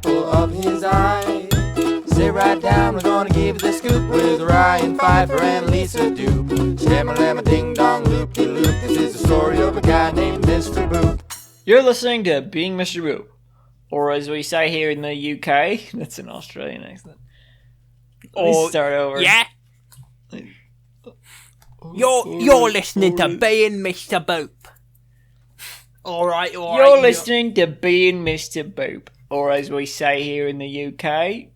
apple of his eye. Sit right down, we're gonna give you the scoop with Ryan Pfeiffer and Lisa Doop. Stamma-lamma ding-dong loop-de-loop. This is the story of a guy named Mr. Boop. You're listening to Being Mr. Boop, or as we say here in the UK, that's an Australian accent. Let's start over. Yeah. You're listening to Being Mr. Boop. All right. You're listening to Being Mr. Boop, or as we say here in the UK,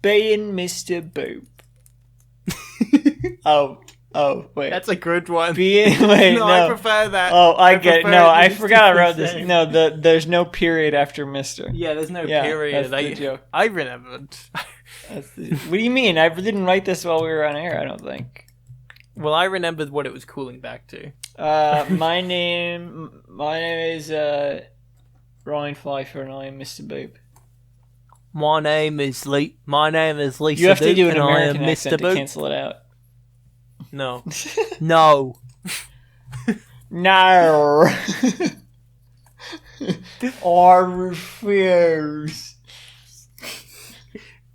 Being Mr. Boop. Oh, wait. That's a good one. No, I prefer that. Oh, I get it. No, I forgot I wrote this. Same. No, there's no period after Mr. Yeah, there's no Yeah, period. that's the joke. I remembered. What do you mean? I didn't write this while we were on air, I don't think. Well, I remembered what it was cooling back to. My name is Ryan Pfeiffer, and I am Mr. Boop. My name is Lisa. You have to Doop, do an and I am American accent Mr. to Boop. cancel it out. No. No. No. I refuse.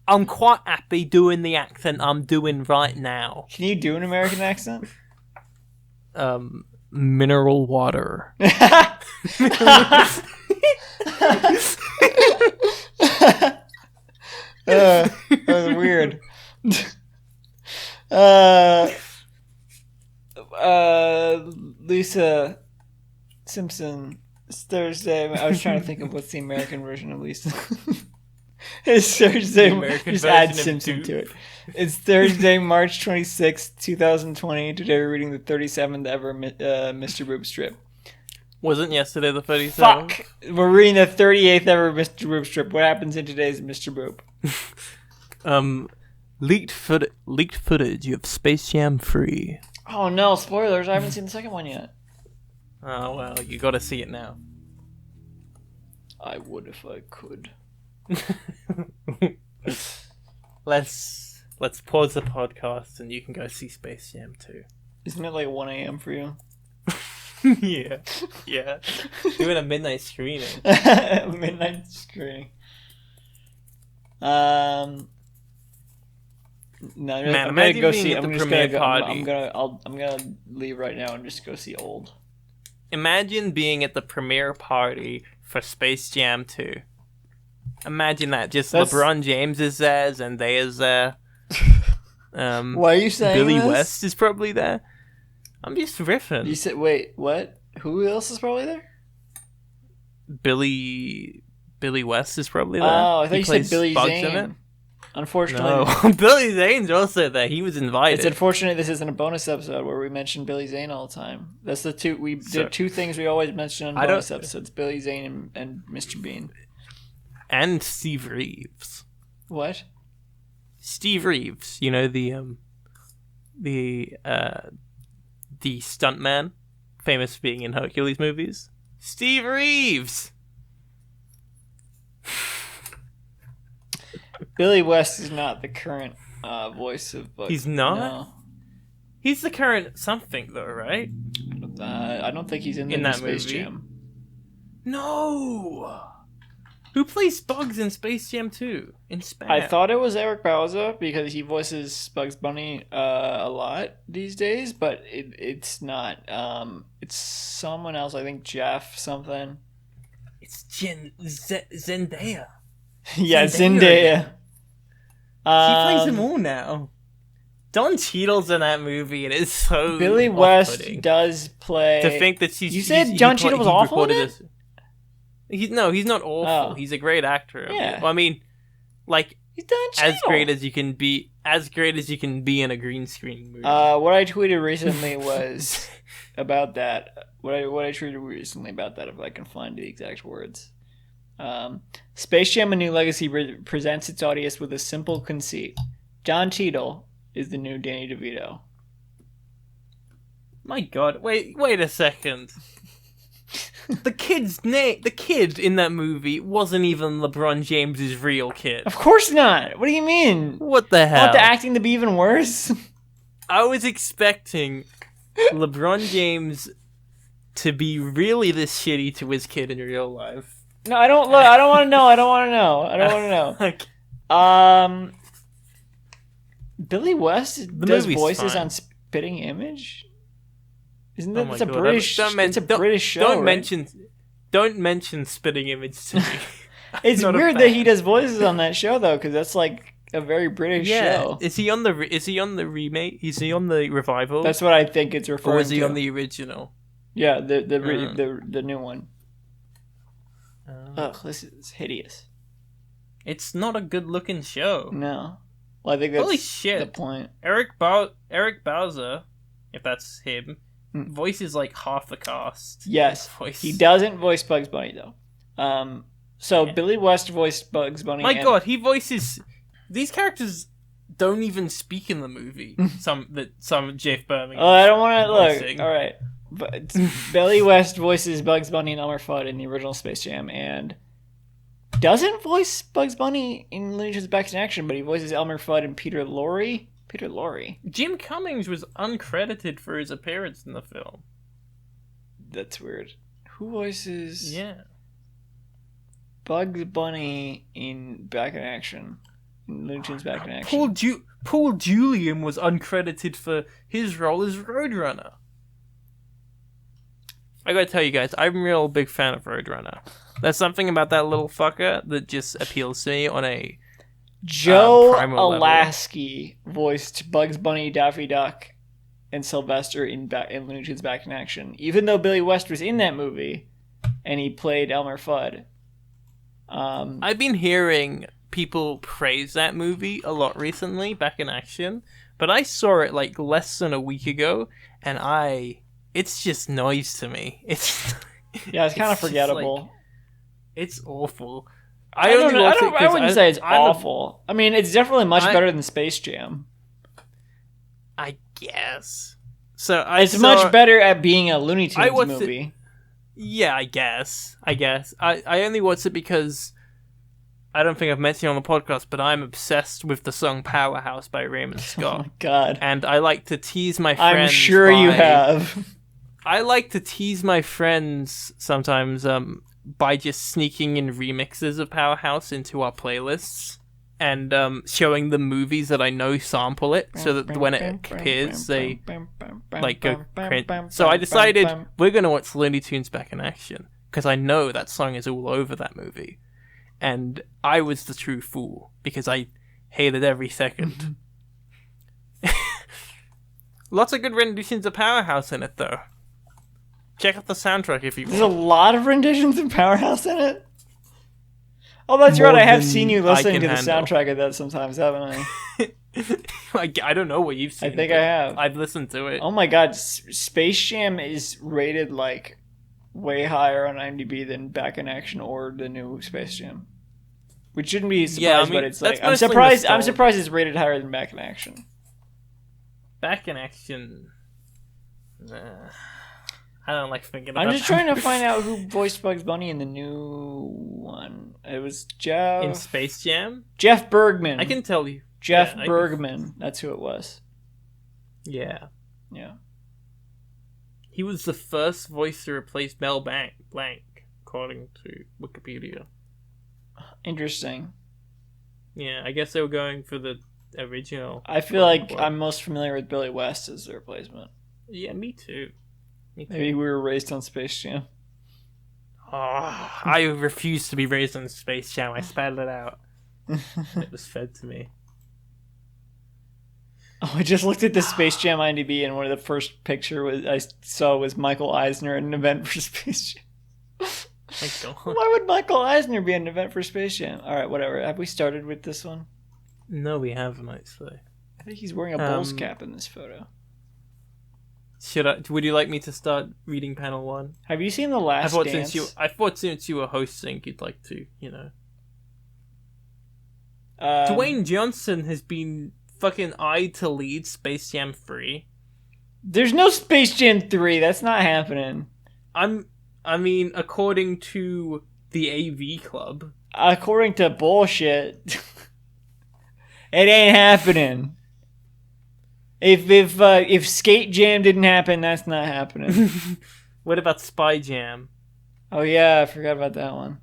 I'm quite happy doing the accent I'm doing right now. Can you do an American accent? Mineral water. That was weird. Lisa Simpson. It's Thursday. I was trying to think of what's the American version of Lisa. It's Thursday. American Just version add of Simpson Duke. to it. It's Thursday, March 26th, 2020. Today we're reading the 37th ever Mr. Boop strip. Wasn't yesterday the 37th? Fuck! We're reading the 38th ever Mr. Boop strip. What happens in today's Mr. Boop? Leaked footage of Space Jam 3. Oh no, spoilers. I haven't seen the second one yet. Oh, well, you gotta see it now. I would if I could. Let's pause the podcast and you can go see Space Jam 2. Isn't it like 1 a.m. for you? Yeah. Doing a midnight screening. Midnight screening. No, Man, I'm gonna imagine go being see. at the I'm just premiere gonna go. party. I'm gonna leave right now and just go see Old. Imagine being at the premiere party for Space Jam 2. Imagine that. Just LeBron James is there, Zendaya is there. Why are you saying Billy this? West is probably there. I'm just riffing. You said wait, what? Who else is probably there? Billy West is probably there. Oh, I thought He you said plays Billy Bugs in it. Zane. Unfortunately, No, Billy Zane's also there. He was invited. it's unfortunate this isn't a bonus episode where we mention Billy Zane all the time. That's the two we did two things we always mention on bonus episodes: Billy Zane and Mr. Bean. And Steve Reeves. What? Steve Reeves, you know the stuntman, famous for being in Hercules movies. Steve Reeves. Billy West is not the current voice of Bugs. He's not? No. He's the current something though, right? I don't think he's in the In that Space movie? Jam. No. Who plays Bugs in Space Jam 2? In Spam? I thought it was Eric Bauza because he voices Bugs Bunny a lot these days, but it's not. It's someone else. I think Jeff something. it's Zendaya. Yeah, Zendaya. Zendaya. He plays them all now. Don Cheadle's in that movie, and it's so Billy West off-putting. does play. To think that she's. You said Don Cheadle was awful in it? He's not awful. Oh. He's a great actor. Yeah. Well, I mean, like He's Don Cheadle. as great as you can be in a green screen movie. What I tweeted recently was about that. What I tweeted recently about that, if I can find the exact words. Space Jam: A New Legacy presents its audience with a simple conceit. Don Cheadle is the new Danny DeVito. My God! Wait a second. The kid in that movie wasn't even LeBron James's real kid. Of course not. What do you mean? What the hell? Want the acting to be even worse? I was expecting LeBron James to be really this shitty to his kid in real life. No, I don't look. I don't want to know. I don't want to know. I don't want to know. Okay. Billy West does movie's voices fine. on Spitting Image. Isn't Oh that my it's a God. British? It's a British show. Don't mention Spitting Image to me. It's Not a weird that fan. he does voices on that show though, because that's like a very British show. Is he on the remake? Is he on the revival? That's what I think it's referring to. or was he on the original? Yeah, the new one. Uh, Ugh, this is hideous. it's not a good looking show. No, well, I think that's Holy shit. the point. Eric Bowser, if that's him, voices like half the cast. Yes, Voice. he doesn't voice Bugs Bunny though. So Yeah. Billy West voiced Bugs Bunny. My and- God, he voices these characters. Don't even speak in the movie. some Jeff Birmingham. Oh, I don't want to look. voicing. All right, but Billy West voices Bugs Bunny and Elmer Fudd in the original Space Jam, and doesn't voice Bugs Bunny in Looney Tunes Back in Action, but he voices Elmer Fudd and Peter Lorre. Peter Lorre. Jim Cummings was uncredited for his appearance in the film. That's weird. Who voices Yeah. Bugs Bunny in Back in Action? In Looney Tunes Back in Action. Paul Julian was uncredited for his role as Roadrunner. I gotta tell you guys, I'm a real big fan of Roadrunner. There's something about that little fucker that just appeals to me on a Joe primal level. Alasky voiced Bugs Bunny, Daffy Duck, and Sylvester in Looney Tunes Back in Action. Even though Billy West was in that movie, and he played Elmer Fudd. I've been hearing people praise that movie a lot recently, Back in Action, but I saw it like less than a week ago, and it's just noise to me. It's Yeah, it's kind of just forgettable. like- it's awful. I wouldn't say it's awful. I mean, it's definitely much I- better than Space Jam. I guess. So It's much better at being a Looney Tunes watched movie. Yeah, I guess. I only watched it because I don't think I've mentioned it on the podcast, but I'm obsessed with the song Powerhouse by Raymond Oh Scott. my god. And I like to tease my friends. I'm sure you have. I like to tease my friends sometimes by just sneaking in remixes of Powerhouse into our playlists and showing the movies that I know sample it so that when it appears, they like go cringe. So I decided we're going to watch Looney Tunes Back in Action because I know that song is all over that movie. And I was the true fool because I hated every second. Lots of good renditions of Powerhouse in it, though. Check out the soundtrack if you There's a want. lot of renditions of Powerhouse in it. Oh, that's More right. I have than seen you I listening to can the handle. soundtrack of that sometimes, haven't I? I don't know what you've seen. I think but I have. I've listened to it. Oh my god, Space Jam is rated like way higher on IMDb than Back in Action or the new Space Jam. Which shouldn't be a surprise, Yeah, I mean, but it's like that's I'm mostly surprised. I'm nostalgia. surprised it's rated higher than Back in Action. Back in Action. I don't like thinking about I'm just trying to find out who voiced Bugs Bunny in the new one. It was in Space Jam. Jeff Bergman. I can tell you. Jeff yeah, I can- Bergman. That's who it was. Yeah. Yeah. He was the first voice to replace Mel Blanc, according to Wikipedia. Interesting. Yeah, I guess they were going for the original. I feel like quote-unquote. I'm most familiar with Billy West as the replacement. Yeah, me too. Me too. Maybe we were raised on Space Jam. Oh, I refuse to be raised on Space Jam. I spat it out. It was fed to me. Oh, I just looked at the Space Jam IMDb, and one of the first picture I saw was Michael Eisner at an event for Space Jam. My God. Why would Michael Eisner be at an event for Space Jam? All right, whatever. Have we started with this one? No, we haven't actually. I think he's wearing a Bulls Um, cap in this photo. Would you like me to start reading panel one? Have you seen The Last Dance? I thought since you were hosting, you'd like to, you know. Dwayne Johnson has been fucking eyed to lead Space Jam 3. There's no Space Jam 3. That's not happening. I mean, according to the AV Club. According to bullshit, it ain't happening. If Skate Jam didn't happen, that's not happening. What about Spy Jam? Oh yeah, I forgot about that one.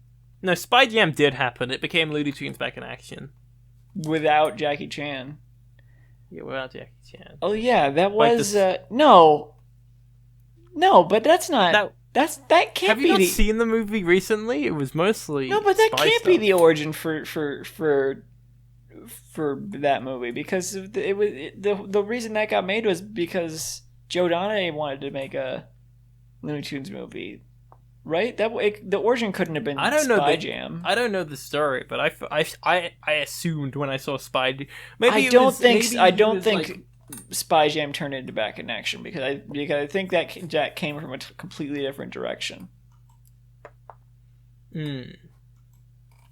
No, Spy Jam did happen. It became Looney Tunes Back in Action. without Jackie Chan. Yeah, without Jackie Chan. Oh yeah, that Like was this- no, but that's not. That can't Have be you not the. seen the movie recently? It was mostly No, but that spy can't be stuff. the origin for that movie because the reason that got made was because Joe Dante wanted to make a Looney Tunes movie, right? The origin couldn't have been I don't know Spy the- Jam. I don't know the story, but I assumed when I saw Spy. Maybe I it don't was- think maybe I he don't was, think like- Spy Jam turned into Back in Action because I think that came from a completely different direction.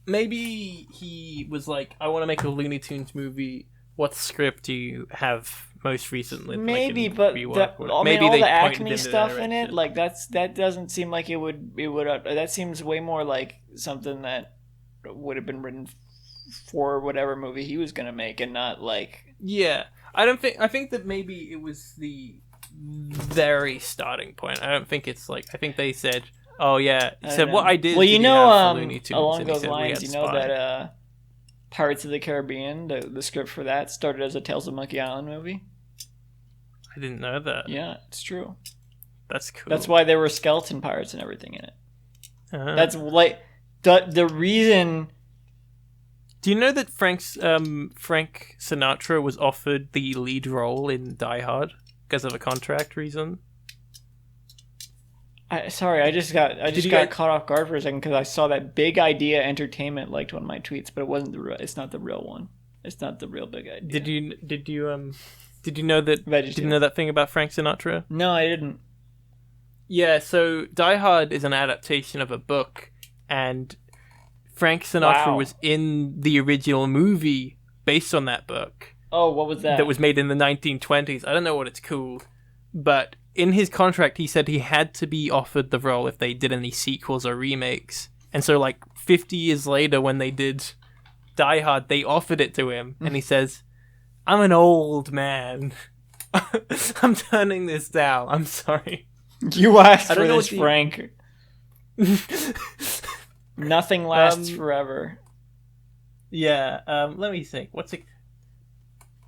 Maybe he was like, I want to make a Looney Tunes movie. What script do you have most recently? that I Maybe, can but rework with? all Maybe the they pointed Acme in stuff that in it, direction. like that doesn't seem like it would. That seems way more like something that would have been written for whatever movie he was gonna make, and not like. Yeah, I think that maybe it was the very starting point. I don't think it's like. I think they said, "Oh yeah," I he don't said, "What know. ideas Well, did you you know, have for Looney Tunes?" along And he those said, "We lines, had you know Spy." that Pirates of the Caribbean, the script for that started as a Tales of Monkey Island movie. I didn't know that. Yeah, it's true. That's cool. That's why there were skeleton pirates and everything in it. Uh-huh. That's like the reason. Do you know that Frank Sinatra was offered the lead role in Die Hard because of a contract reason? I just got you got guys- caught off guard for a second because I saw that Big Idea Entertainment liked one of my tweets, but it wasn't the real. It's not the real one. It's not the real Big Idea. Did you know that? Veggie Did you know that thing about Frank Sinatra? No, I didn't. Yeah, so Die Hard is an adaptation of a book, and Frank Sinatra Wow. was in the original movie based on that book Oh, what was that? that was made in the 1920s. I don't know what it's called, but in his contract he said he had to be offered the role if they did any sequels or remakes. And so like 50 years later when they did Die Hard, they offered it to him, and he says, "I'm an old man. I'm turning this down. I'm sorry." You asked I for don't know this, what the- Frank. Nothing lasts Um, forever. Yeah, let me think. What's it?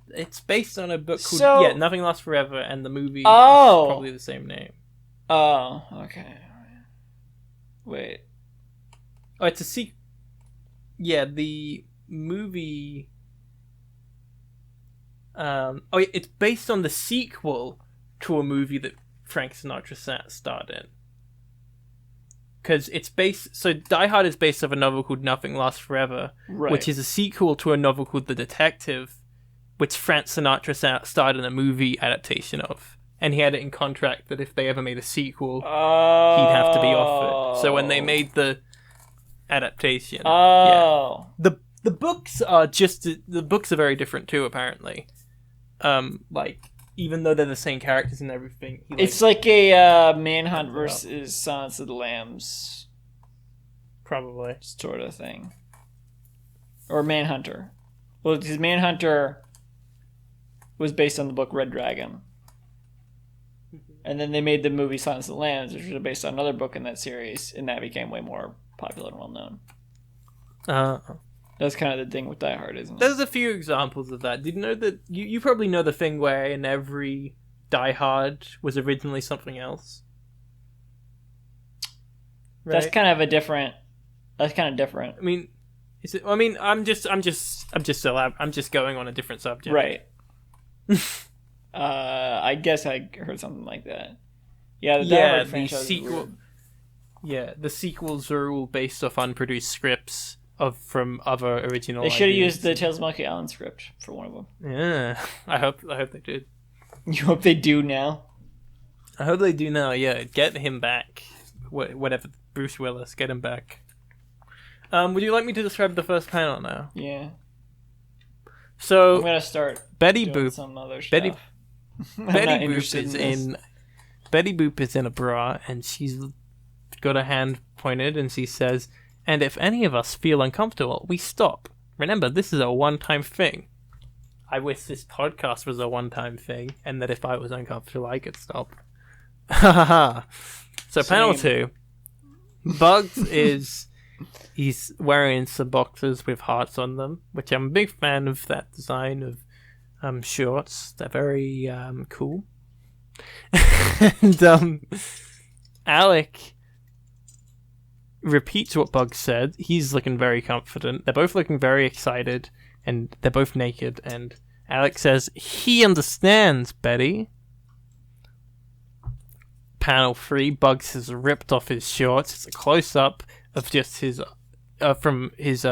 It's based on a book called So- Nothing Lasts Forever, and the movie Oh. is probably the same name. Oh, okay. Wait. Oh, it's a sequel. Yeah, the movie. It's based on the sequel to a movie that Frank Sinatra starred in. Because it's based. So Die Hard is based off a novel called Nothing Lasts Forever, Right. which is a sequel to a novel called The Detective, which Frank Sinatra starred in a movie adaptation of. And he had it in contract that if they ever made a sequel, he'd have to be offered. So when they made the adaptation, Oh. the books are the books are very different too. Apparently, like even though they're the same characters and everything, It's like a Manhunt versus Silence of the Lambs probably. sort of thing. Or Manhunter. Well, because Manhunter was based on the book Red Dragon. And then they made the movie Silence of the Lambs, which was based on another book in that series, and that became way more popular and well known. That's kind of the thing with Die Hard, isn't it? There's a few examples of that. Did you know that you probably know the thing where in every Die Hard was originally something else? That's Right? kind of a different. That's kind of different, I mean, is it? I mean, I'm just going on a different subject. right? I guess I heard something like that. Yeah, the Die Yeah, Hard the franchise is sequel. weird. Yeah, the sequels are all based off unproduced scripts from other original. They should have ideas. used the Tales of Monkey Island script for one of them. Yeah, I hope they did. You hope they do now. I hope they do now. Yeah, get him back. Whatever, Bruce Willis, get him back. Would you like me to describe the first panel now? Yeah, I'm So gonna start Betty doing Boop, some other stuff. Betty- I'm Betty not Boop interested is this. in. Betty Boop is in a bra, and she's got her hand pointed, and she says, "And if any of us feel uncomfortable, we stop. Remember, this is a one-time thing." I wish this podcast was a one-time thing, and that if I was uncomfortable, I could stop. Ha ha ha. So panel Same. 2. Bugs is He's wearing some boxers with hearts on them, which I'm a big fan of that design of shorts. They're very cool. And Alec repeats what Bugs said. He's looking very confident. They're both looking very excited, and they're both naked. And Alec says, "He understands, Betty." Panel 3, Bugs has ripped off his shorts. It's a close-up of just his from his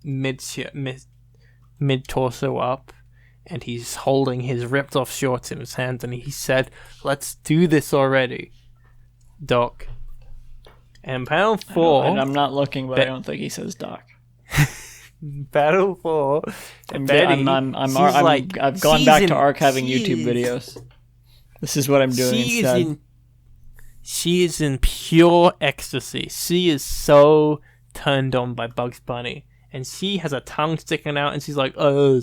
mid torso up, and he's holding his ripped off shorts in his hand, and he said, "Let's do this already, Doc." And panel 4, And I'm not looking, but I don't think he says Doc. panel 4, Betty, I've gone back to archiving YouTube videos. This is what I'm doing instead. She is in pure ecstasy. She is so turned on by Bugs Bunny. And she has a tongue sticking out, and she's like, oh,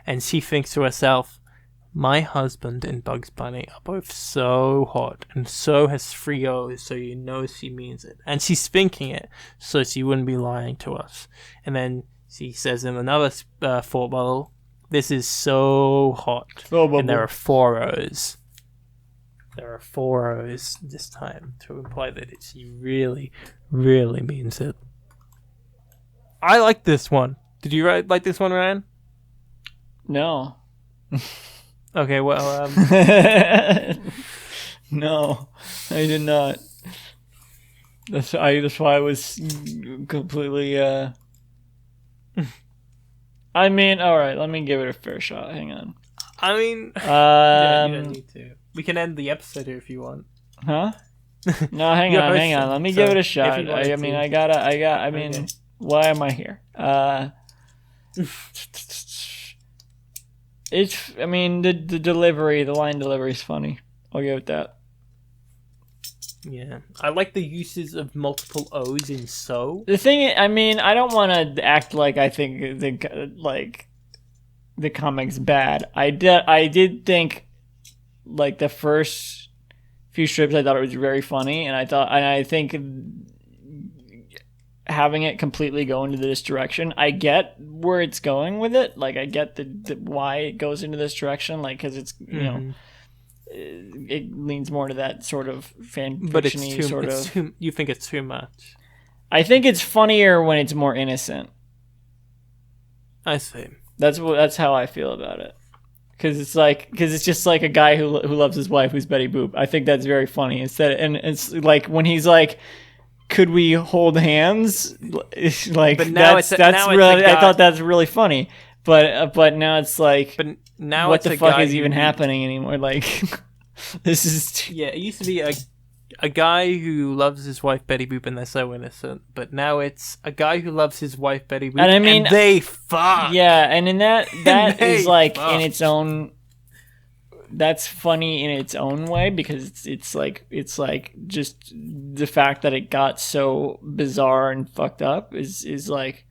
and she thinks to herself, my husband and Bugs Bunny are both so hot, and so has 3 O's, so you know she means it. And she's thinking it, so she wouldn't be lying to us. And then she says in another thought bubble, this is so hot. And there are 4 O's. There are 4 O's this time to imply that she really, really means it. I like this one. Did you like this one, Ryan? No. Okay, well, no, I did not. That's why I was completely. I mean, all right. Let me give it a fair shot. Hang on. I mean, yeah, you don't need to. We can end the episode here if you want. Huh? No, hang on. Let me give it a shot. I mean, Okay. Why am I here? The delivery, the line delivery is funny. I'll give it that. Yeah, I like the uses of multiple O's in so. The thing, I don't want to act like I think the comic's bad. I did think, like, the first few strips, I thought it was very funny, and I think having it completely go into this direction, I get where it's going with it. Like, I get the why it goes into this direction, like, because it's, you know, it leans more to that sort of fan fiction-y sort of. You think it's too much? I think it's funnier when it's more innocent. I see. That's how I feel about it. Because it's just like a guy who loves his wife, who's Betty Boop. I think that's very funny. And it's like when he's like, could we hold hands? Like, but now that's really. I thought that's really funny. But now it's like, but now what the fuck is even happening anymore? Like, this is. Yeah, it used to be a guy who loves his wife Betty Boop and they're so innocent. But now it's a guy who loves his wife Betty Boop and they fuck. Yeah, and in that is like fuck. In its own. That's funny in its own way because it's like just the fact that it got so bizarre and fucked up is like,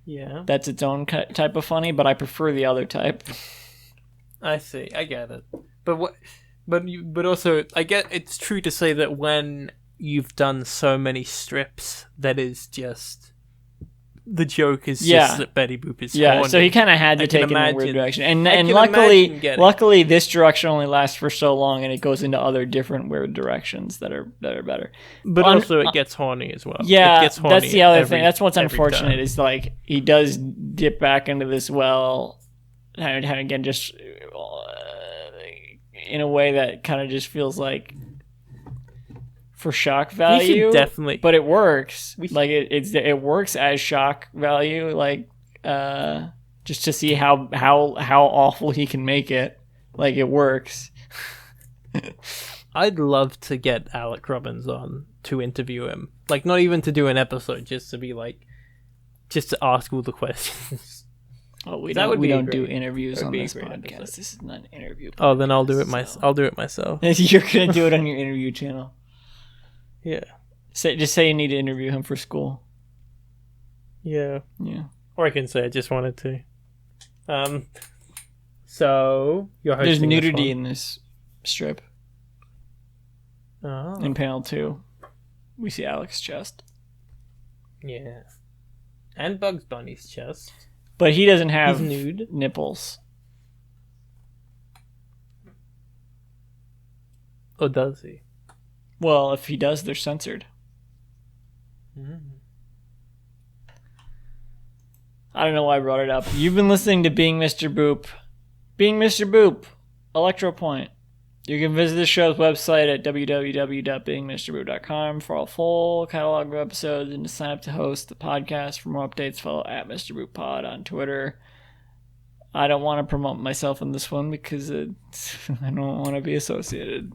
yeah, that's its own type of funny. But I prefer the other type. I see. I get it. But also I get it's true to say that when you've done so many strips, that is just. The joke is just that Betty Boop is horny. So he kind of had to take it in a weird direction. And luckily this direction only lasts for so long and it goes into other different weird directions that are better. But also it gets horny as well. Yeah, it gets horny that's the other thing. That's what's unfortunate time. Is like he does dip back into this well and again just in a way that kind of just feels like for shock value, definitely, but it works. Like it works as shock value. Like just to see how awful he can make it. Like it works. I'd love to get Alec Robbins on to interview him. Like not even to do an episode, just to be like, just to ask all the questions. Oh, we don't do interviews on this podcast. Episode. This is not an interview. Oh, then I'll do it myself. I'll do it myself. You're gonna do it on your interview channel. Yeah. Just say you need to interview him for school. Yeah. Yeah. Or I can say I just wanted to. So you're hosting. There's nudity in this strip. Oh. In panel 2, we see Alec's chest. Yeah. And Bugs Bunny's chest. But he doesn't have He's nude. nipples. Or does he? Well, if he does, they're censored. I don't know why I brought it up. You've been listening to Being Mr. Boop. Being Mr. Boop, Electropoint. You can visit the show's website at www.beingmrboop.com for a full catalog of episodes and to sign up to host the podcast. For more updates, follow at Mr. Boop Pod on Twitter. I don't want to promote myself in this one because I don't want to be associated.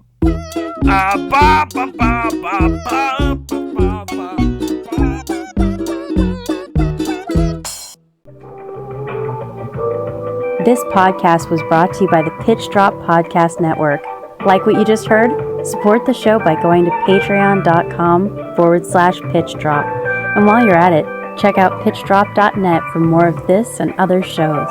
This podcast was brought to you by the Pitch Drop Podcast Network. Like what you just heard? Support the show by going to patreon.com/Pitch Drop. And while you're at it, check out pitchdrop.net for more of this and other shows.